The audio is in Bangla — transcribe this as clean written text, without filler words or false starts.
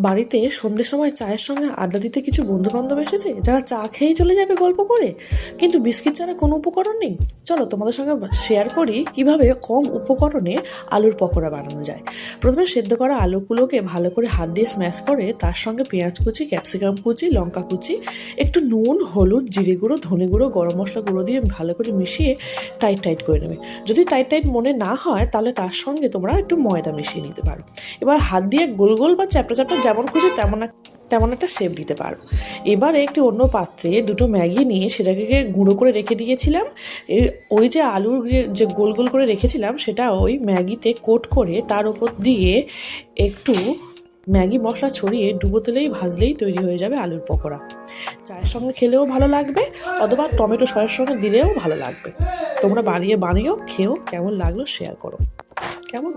বাড়িতে সন্ধ্যের সময় চায়ের সঙ্গে আড্ডা দিতে কিছু বন্ধুবান্ধব এসেছে যারা চা খেয়েই চলে যাবে গল্প করে, কিন্তু বিস্কিট ছাড়া কোনো উপকরণ নেই। চলো তোমাদের সঙ্গে শেয়ার করি কিভাবে কম উপকরণে আলুর পকোড়া বানানো যায়। প্রথমে সেদ্ধ করা আলুগুলোকে ভালো করে হাত দিয়ে স্ম্যাশ করে তার সঙ্গে পেঁয়াজ কুচি, ক্যাপসিকাম কুচি, লঙ্কা কুচি, একটু নুন, হলুদ, জিরে গুঁড়ো, ধনে গুঁড়ো, গরম মশলা গুঁড়ো দিয়ে ভালো করে মিশিয়ে টাইট করে নেবে। যদি টাইট মনে না হয় তাহলে তার সঙ্গে তোমরা একটু ময়দা মিশিয়ে নিতে পারো। এবার হাত দিয়ে গোল গোল বা চ্যাপটা যেমন খুঁজে তেমন একটা শেপ দিতে পারো। এবারে একটি অন্য পাত্রে দুটো ম্যাগি নিয়ে সেটাকে গুঁড়ো করে রেখে দিয়েছিলাম। ওই যে আলুর যে গোল গোল করে রেখেছিলাম সেটা ওই ম্যাগিতে কোট করে তার উপর দিয়ে একটু ম্যাগি মশলা ছড়িয়ে ডুবো তেলেই ভাজলেই তৈরি হয়ে যাবে আলুর পকোড়া। চায়ের সঙ্গে খেলেও ভালো লাগবে, অথবা টমেটো সসের সঙ্গে দিলেও ভালো লাগবে। তোমরা বানিয়েও খেয়েও কেমন লাগলো শেয়ার করো। কেমন?